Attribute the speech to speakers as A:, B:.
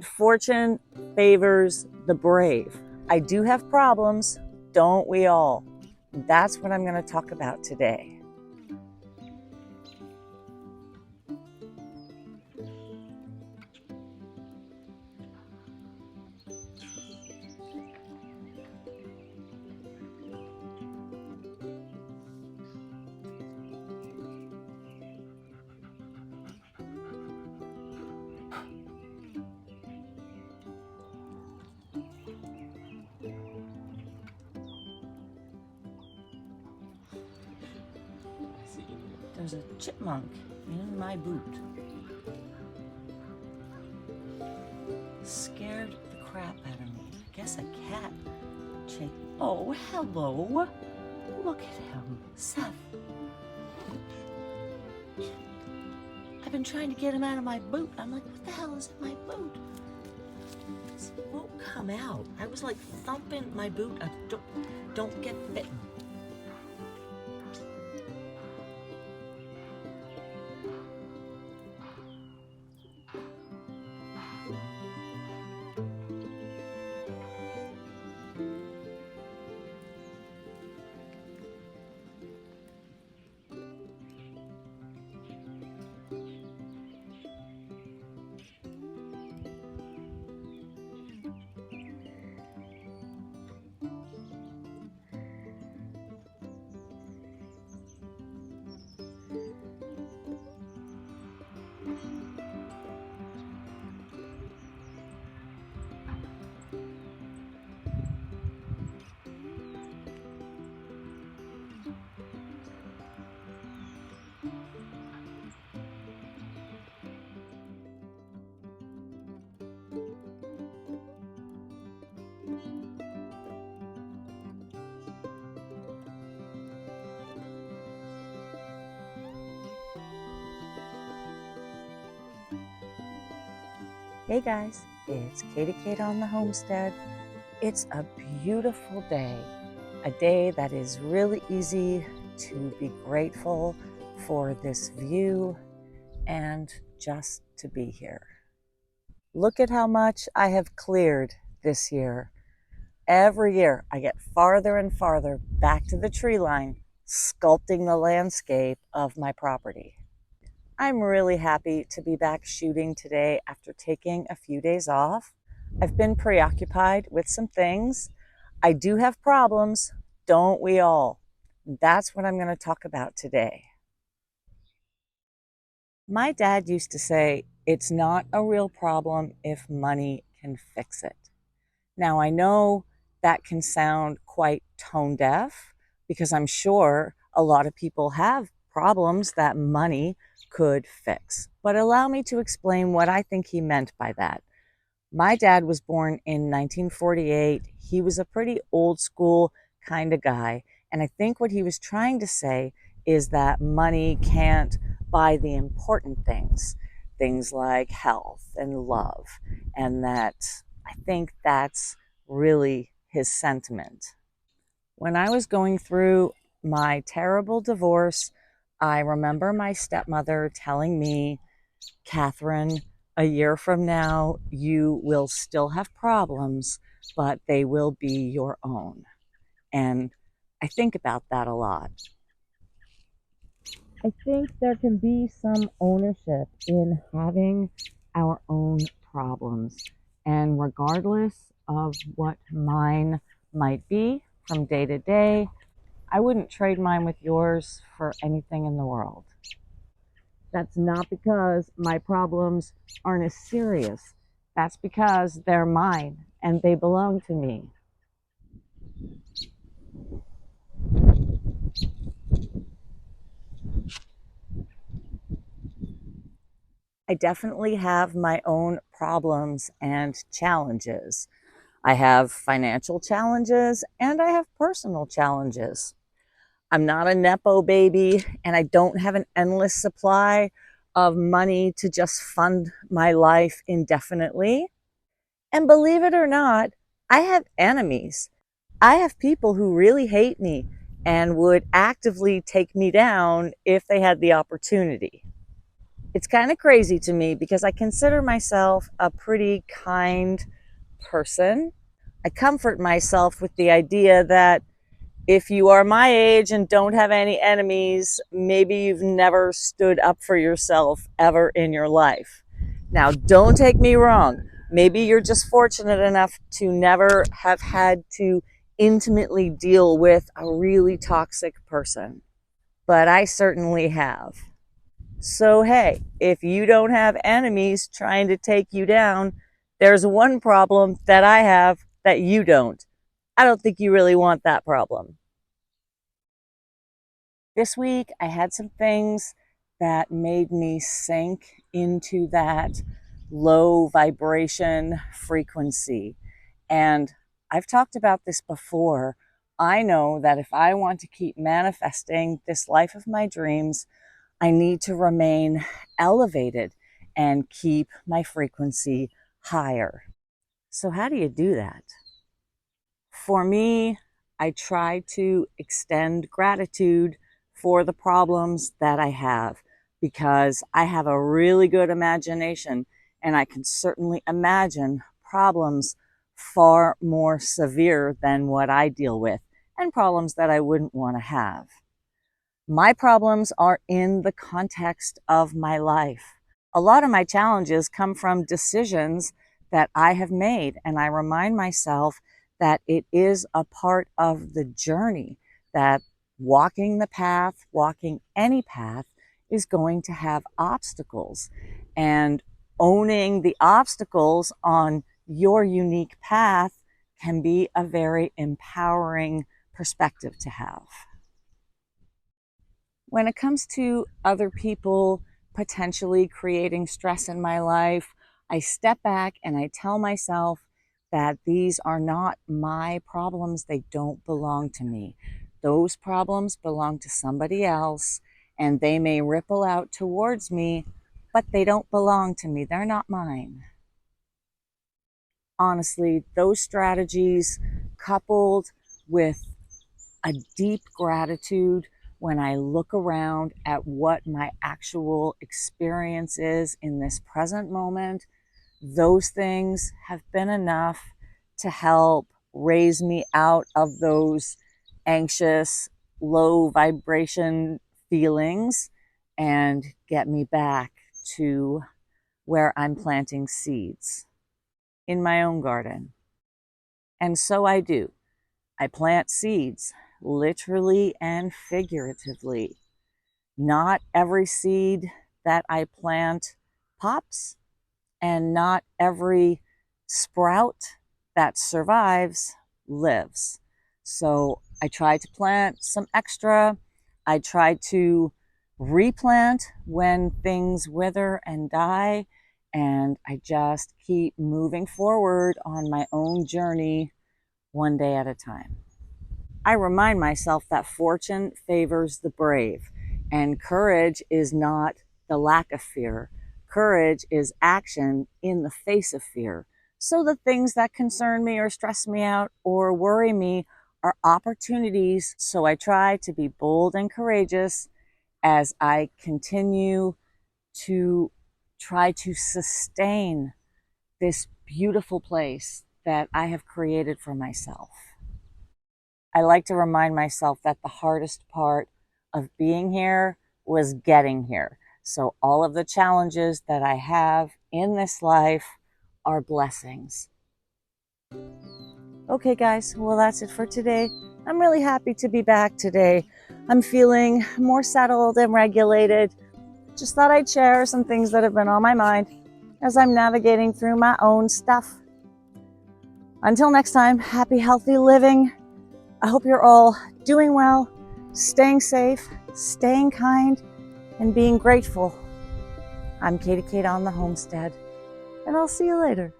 A: Fortune favors the brave. I do have problems, don't we all? That's what I'm going to talk about today. There's a chipmunk in my boot. Scared the crap out of me. I guess a cat. Oh, hello. Look at him. Seth. I've been trying to get him out of my boot. I'm like, what the hell is in my boot? It won't come out. I was like thumping my boot. Don't get bitten. Hey guys, it's Katie Kate on the Homestead. It's a beautiful day, a day that is really easy to be grateful for this view and just to be here. Look at how much I have cleared this year. Every year I get farther and farther back to the tree line, sculpting the landscape of my property. I'm really happy to be back shooting today after taking a few days off. I've been preoccupied with some things. I do have problems, don't we all? That's what I'm going to talk about today. My dad used to say, it's not a real problem if money can fix it. Now, I know that can sound quite tone deaf because I'm sure a lot of people have problems that money could fix. But allow me to explain what I think he meant by that. My dad was born in 1948. He was a pretty old school kind of guy. And I think what he was trying to say is that money can't buy the important things, things like health and love. And that I think that's really his sentiment. When I was going through my terrible divorce, I remember my stepmother telling me, Catherine, a year from now, you will still have problems, but they will be your own. And I think about that a lot. I think there can be some ownership in having our own problems. And regardless of what mine might be from day to day, I wouldn't trade mine with yours for anything in the world. That's not because my problems aren't as serious. That's because they're mine and they belong to me. I definitely have my own problems and challenges. I have financial challenges and I have personal challenges. I'm not a Nepo baby and I don't have an endless supply of money to just fund my life indefinitely. And believe it or not, I have enemies. I have people who really hate me and would actively take me down if they had the opportunity. It's kind of crazy to me because I consider myself a pretty kind person. I comfort myself with the idea that if you are my age and don't have any enemies, maybe you've never stood up for yourself ever in your life. Now, don't take me wrong. Maybe you're just fortunate enough to never have had to intimately deal with a really toxic person. But I certainly have. So, hey, if you don't have enemies trying to take you down, there's one problem that I have that you don't. I don't think you really want that problem. This week, I had some things that made me sink into that low vibration frequency. And I've talked about this before. I know that if I want to keep manifesting this life of my dreams, I need to remain elevated and keep my frequency higher. So, how do you do that? For me, I try to extend gratitude for the problems that I have because I have a really good imagination and I can certainly imagine problems far more severe than what I deal with and problems that I wouldn't want to have. My problems are in the context of my life. A lot of my challenges come from decisions that I have made, and I remind myself that it is a part of the journey, that walking the path, walking any path, is going to have obstacles. And owning the obstacles on your unique path can be a very empowering perspective to have. When it comes to other people potentially creating stress in my life, I step back and I tell myself that these are not my problems. They don't belong to me. Those problems belong to somebody else and they may ripple out towards me, but they don't belong to me. They're not mine. Honestly, those strategies coupled with a deep gratitude when I look around at what my actual experience is in this present moment, those things have been enough to help raise me out of those anxious, low vibration feelings and get me back to where I'm planting seeds in my own garden. And so I do. I plant seeds, literally and figuratively. Not every seed that I plant pops, and not every sprout that survives lives. So I try to plant some extra. I try to replant when things wither and die, and I just keep moving forward on my own journey one day at a time. I remind myself that fortune favors the brave, and courage is not the lack of fear. Courage is action in the face of fear. So the things that concern me or stress me out or worry me are opportunities. So I try to be bold and courageous as I continue to try to sustain this beautiful place that I have created for myself. I like to remind myself that the hardest part of being here was getting here. So all of the challenges that I have in this life are blessings. Okay, guys, well, that's it for today. I'm really happy to be back today. I'm feeling more settled and regulated. Just thought I'd share some things that have been on my mind as I'm navigating through my own stuff. Until next time, happy, healthy living. I hope you're all doing well, staying safe, staying kind, and being grateful. I'm Katie Kate on the Homestead, and I'll see you later.